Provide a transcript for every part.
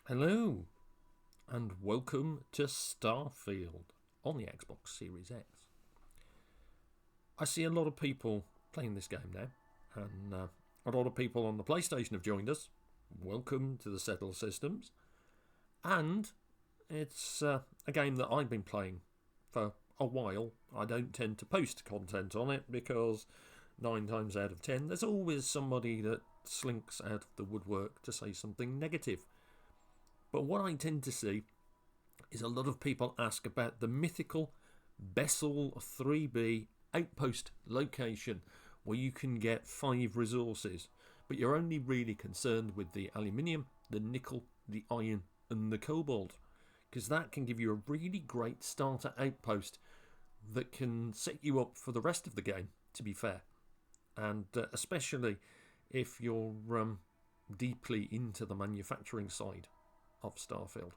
Hello, and welcome to Starfield on the Xbox Series X. I see a lot of people playing this game now, and a lot of people on the PlayStation have joined us. Welcome to the Settled Systems. And it's a game that I've been playing for a while. I don't tend to post content on it because 9 times out of 10 there's always somebody that slinks out of the woodwork to say something negative. But what I tend to see is a lot of people ask about the mythical Bessel 3B outpost location where you can get 5 resources, but you're only really concerned with the aluminium, the nickel, the iron and the cobalt, because that can give you a really great starter outpost that can set you up for the rest of the game, to be fair. And especially if you're deeply into the manufacturing side of Starfield.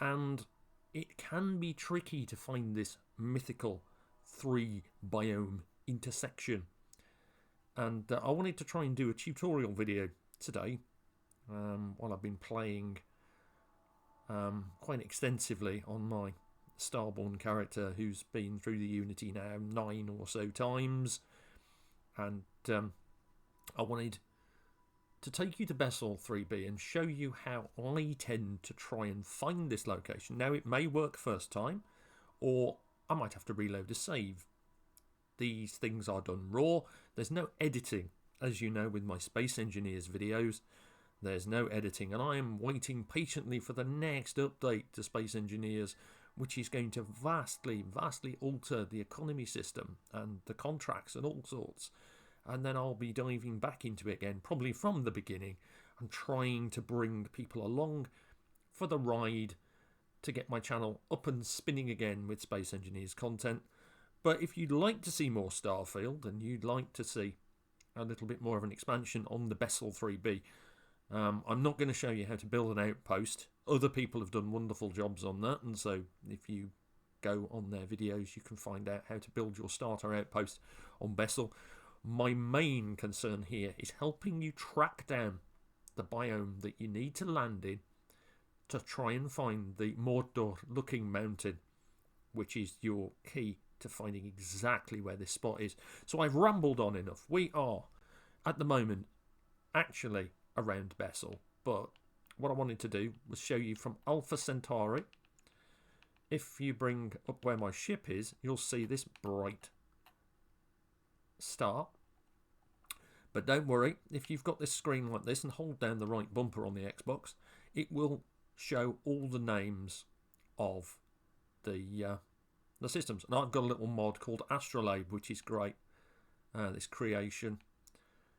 And it can be tricky to find this mythical 3 biome intersection. And I wanted to try and do a tutorial video today while I've been playing quite extensively on my Starborn character, who's been through the Unity now 9 or so times. And I wanted to take you to Bessel 3B and show you how I tend to try and find this location. Now, it may work first time, or I might have to reload a save. These things are done raw. There's no editing, as you know, with my Space Engineers videos. There's no editing, and I am waiting patiently for the next update to Space Engineers, which is going to vastly alter the economy system and the contracts and all sorts. And then I'll be diving back into it again, probably from the beginning, and trying to bring people along for the ride to get my channel up and spinning again with Space Engineers content. But if you'd like to see more Starfield and you'd like to see a little bit more of an expansion on the Bessel 3B, I'm not going to show you how to build an outpost. Other people have done wonderful jobs on that, and so if you go on their videos you can find out how to build your starter outpost on Bessel. My main concern here is helping you track down the biome that you need to land in to try and find the Mordor-looking mountain, which is your key to finding exactly where this spot is. So I've rambled on enough. We are, at the moment, actually around Bessel, but what I wanted to do was show you from Alpha Centauri. If you bring up where my ship is, you'll see this bright star. But don't worry, if you've got this screen like this and hold down the right bumper on the Xbox, it will show all the names of the systems. And I've got a little mod called Astrolabe, which is great. This creation.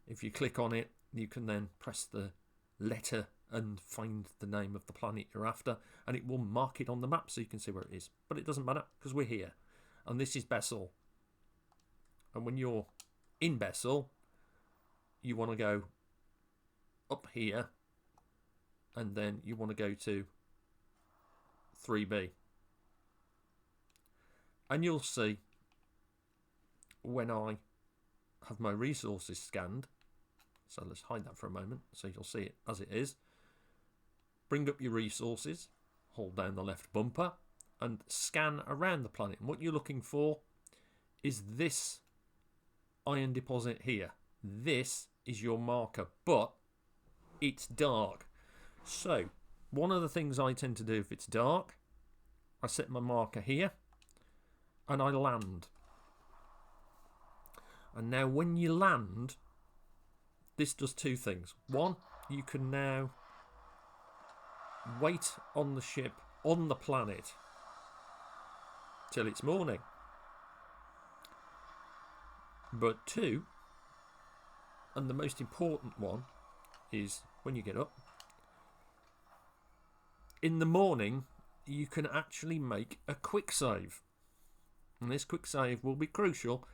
If you click on it, you can then press the letter and find the name of the planet you're after, and it will mark it on the map so you can see where it is. But it doesn't matter because we're here, and this is Bessel. And when you're in Bessel, you want to go up here, and then you want to go to 3B. And you'll see when I have my resources scanned, so let's hide that for a moment so you'll see it as it is. Bring up your resources, hold down the left bumper, and scan around the planet. And what you're looking for is this iron deposit here. This is your marker, but it's dark. So one of the things I tend to do if it's dark, I set my marker here and I land. And now when you land, this does 2 things. One, you can now wait on the ship on the planet till it's morning. But 2, and the most important one, is when you get up, in the morning you can actually make a quick save. And this quick save will be crucial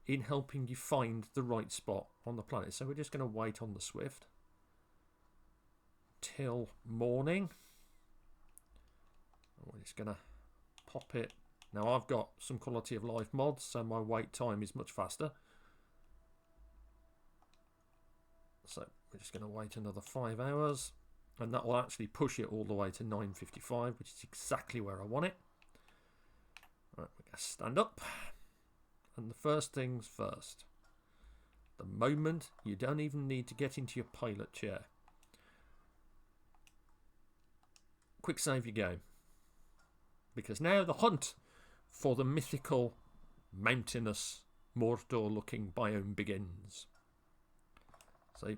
in helping you find the right spot on the planet. So we're just going to wait on the Swift till morning. We're just going to pop it. Now I've got some quality of life mods, so my wait time is much faster. So we're just going to wait another 5 hours. and that will actually push it all the way to 955, which is exactly where I want it. Right, we're going to stand up, and the first things first. The moment you don't even need to get into your pilot chair. Quick save your game, because now the hunt for the mythical, mountainous, Mordor-looking biome begins. So,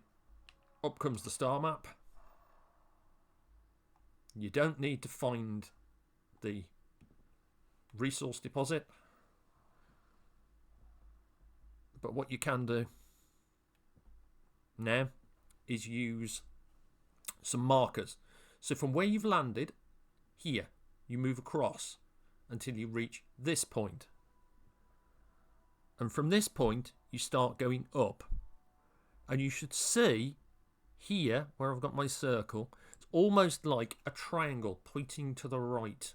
up comes the star map. You don't need to find the resource deposit, but what you can do now is use some markers. So from where you've landed, here, you move across until you reach this point. And from this point, you start going up. And you should see here, where I've got my circle, it's almost like a triangle pointing to the right.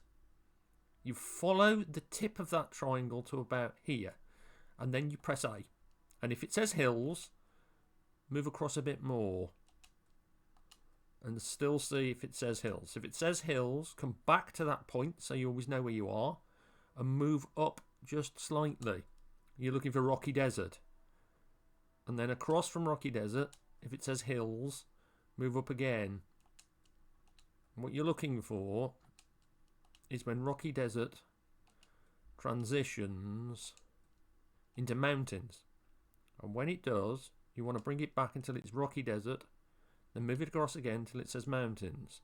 You follow the tip of that triangle to about here. And then you press A. And if it says hills, move across a bit more. And still see if it says hills. If it says hills, come back to that point so you always know where you are. And move up just slightly. You're looking for Rocky Desert. And then across from Rocky Desert, if it says hills, move up again. And what you're looking for is when Rocky Desert transitions into mountains. And when it does, you want to bring it back until it's Rocky Desert, then move it across again until it says mountains.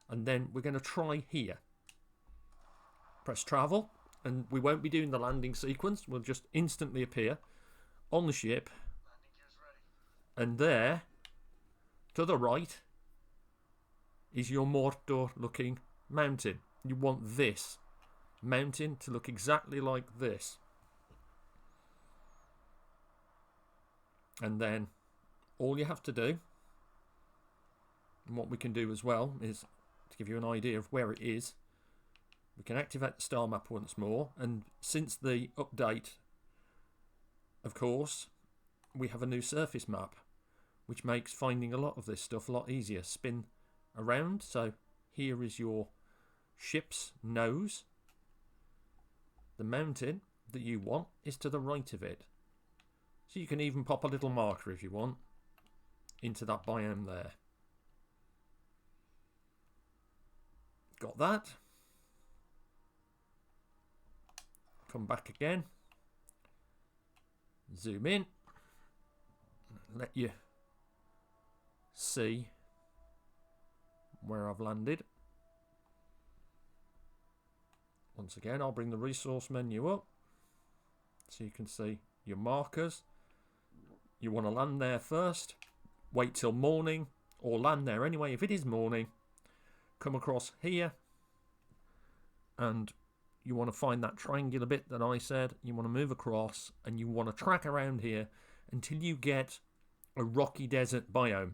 And then we're going to try here. Press travel, and we won't be doing the landing sequence. We'll just instantly appear on the ship. And there, to the right, is your Mordor-looking mountain. You want this mountain to look exactly like this. And then all you have to do, and what we can do as well, is to give you an idea of where it is. We can activate the star map once more. And since the update, of course, we have a new surface map, which makes finding a lot of this stuff a lot easier. Spin around. So here is your ship's nose. The mountain that you want is to the right of it. So you can even pop a little marker if you want into that biome there. Got that. Come back again. Zoom in. Let you see where I've landed. Once again, I'll bring the resource menu up so you can see your markers. You want to land there first, wait till morning, or land there anyway if it is morning. Come across here, and you want to find that triangular bit that I said. You want to move across, and you want to track around here until you get a rocky desert biome.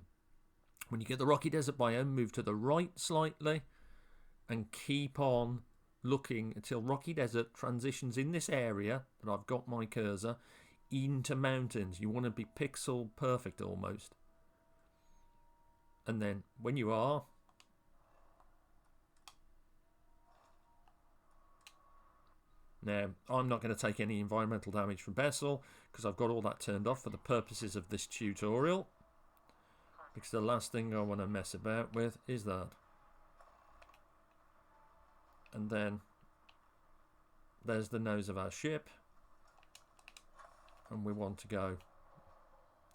When you get the rocky desert biome, move to the right slightly, and keep on looking until rocky desert transitions in this area that I've got my cursor into mountains. You want to be pixel perfect almost. And then when you are, now I'm not going to take any environmental damage from Bessel because I've got all that turned off for the purposes of this tutorial, because the last thing I want to mess about with is that. And then there's the nose of our ship, and we want to go.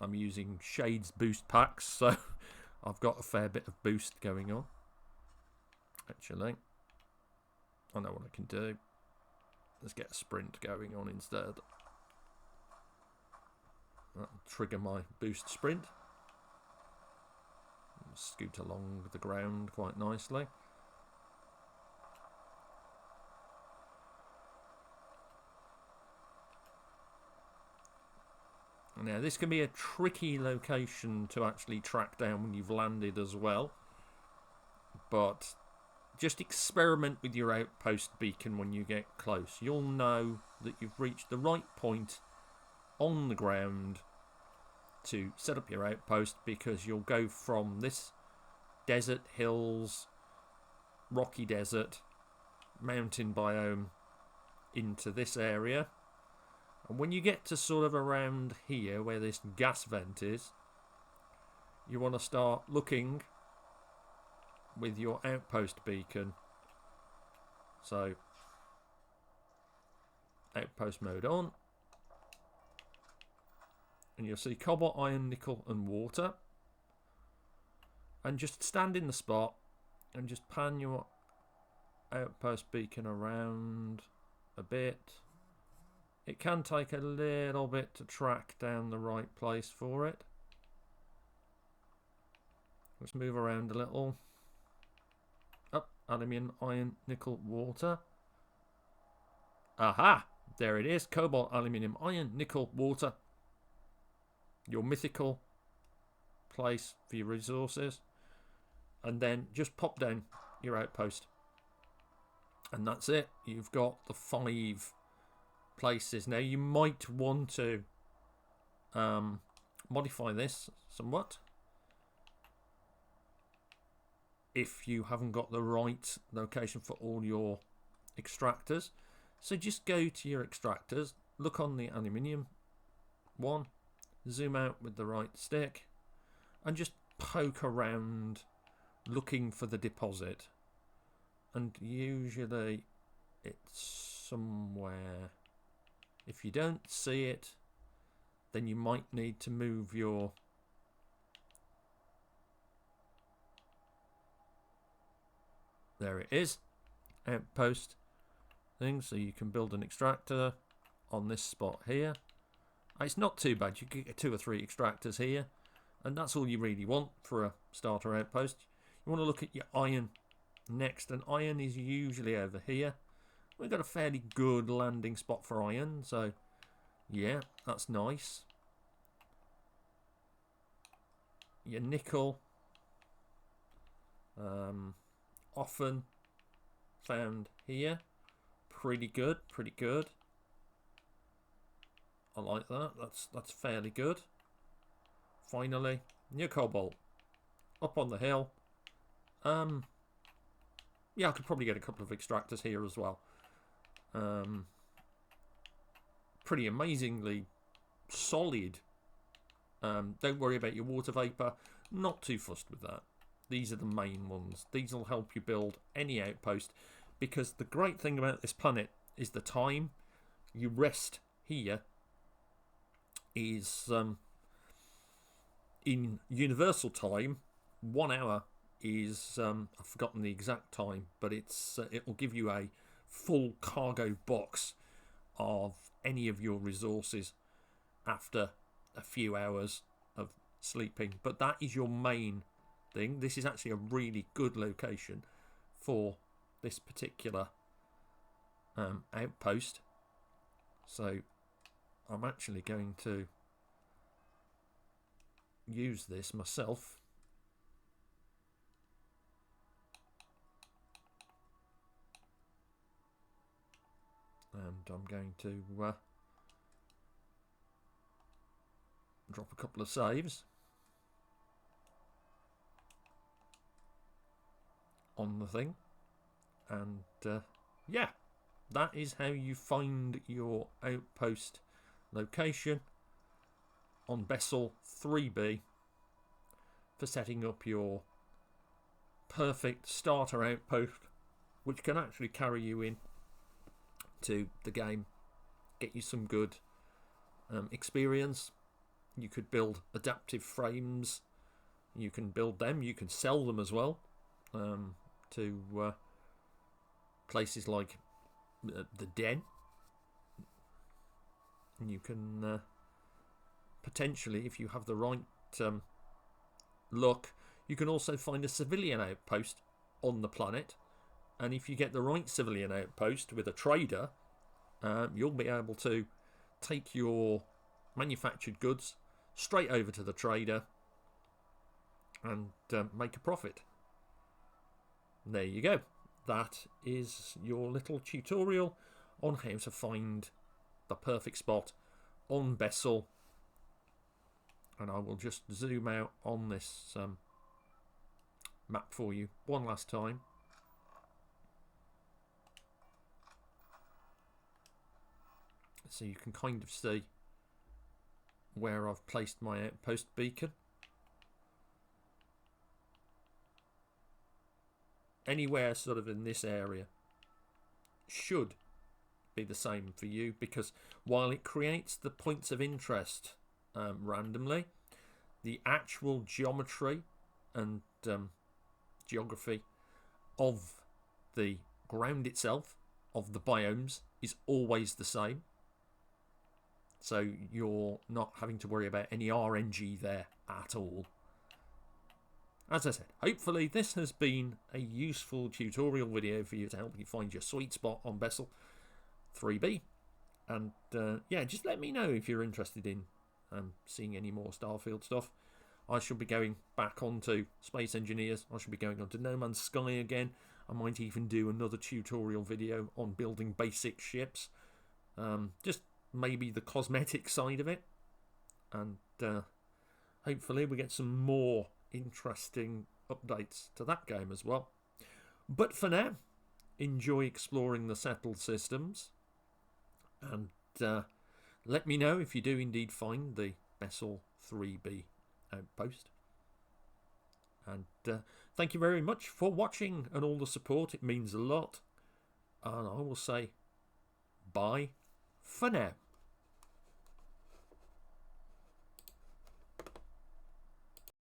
I'm using Shades boost packs, so I've got a fair bit of boost going on. Actually, I know what I can do. Let's get a sprint going on instead. That'll trigger my boost sprint. Scoot along the ground quite nicely. Now, this can be a tricky location to actually track down when you've landed as well. But just experiment with your outpost beacon when you get close. You'll know that you've reached the right point on the ground to set up your outpost, because you'll go from this desert, hills, rocky desert, mountain biome into this area. And when you get to sort of around here where this gas vent is, you want to start looking with your outpost beacon. So outpost mode on, and you'll see cobalt, iron, nickel and water. And just stand in the spot and just pan your outpost beacon around a bit. It can take a little bit to track down the right place for it. Let's move around a little. Up, aluminium, iron, nickel, water. Aha! There it is. Cobalt, aluminium, iron, nickel, water. Your mythical place for your resources. And then just pop down your outpost. And that's it. You've got the 5 places. Now you might want to modify this somewhat if you haven't got the right location for all your extractors. So just go to your extractors, look on the aluminium one, zoom out with the right stick, and just poke around looking for the deposit. And usually it's somewhere. If you don't see it, then you might need to move your there it is, outpost thing, so you can build an extractor on this spot here. It's not too bad. You get 2 or 3 extractors here, and that's all you really want for a starter outpost. You want to look at your iron next, and iron is usually over here. We've got a fairly good landing spot for iron, so yeah, that's nice. Your nickel, often found here. Pretty good, pretty good. I like that. That's fairly good. Finally, your cobalt up on the hill. Yeah, I could probably get a couple of extractors here as well. Pretty amazingly solid. Don't worry about your water vapor. Not too fussed with that. These are the main ones. These will help you build any outpost, because the great thing about this planet is the time you rest here is in universal time. 1 hour is I've forgotten the exact time, but it's it will give you a full cargo box of any of your resources after a few hours of sleeping. But that is your main thing. This is actually a really good location for this particular outpost. So I'm actually going to use this myself. And I'm going to drop a couple of saves on the thing. And yeah, that is how you find your outpost location on Bessel 3B for setting up your perfect starter outpost, which can actually carry you in to the game, get you some good experience. You could build adaptive frames. You can build them. You can sell them as well to places like the Den. And you can potentially, if you have the right luck, you can also find a civilian outpost on the planet. And if you get the right civilian outpost with a trader, you'll be able to take your manufactured goods straight over to the trader and make a profit. There you go. That is your little tutorial on how to find the perfect spot on Bessel. And I will just zoom out on this map for you one last time. So you can kind of see where I've placed my outpost beacon. Anywhere sort of in this area should be the same for you, because while it creates the points of interest randomly, the actual geometry and geography of the ground itself, of the biomes, is always the same. So you're not having to worry about any RNG there at all. As I said, hopefully this has been a useful tutorial video for you to help you find your sweet spot on Bessel 3B. And yeah, just let me know if you're interested in seeing any more Starfield stuff. I shall be going back onto Space Engineers. I shall be going onto No Man's Sky again. I might even do another tutorial video on building basic ships. Just maybe the cosmetic side of it. And hopefully we get some more interesting updates to that game as well. But for now, enjoy exploring the settled systems. And let me know if you do indeed find the Bessel 3B outpost. And thank you very much for watching and all the support. It means a lot. And I will say bye for now.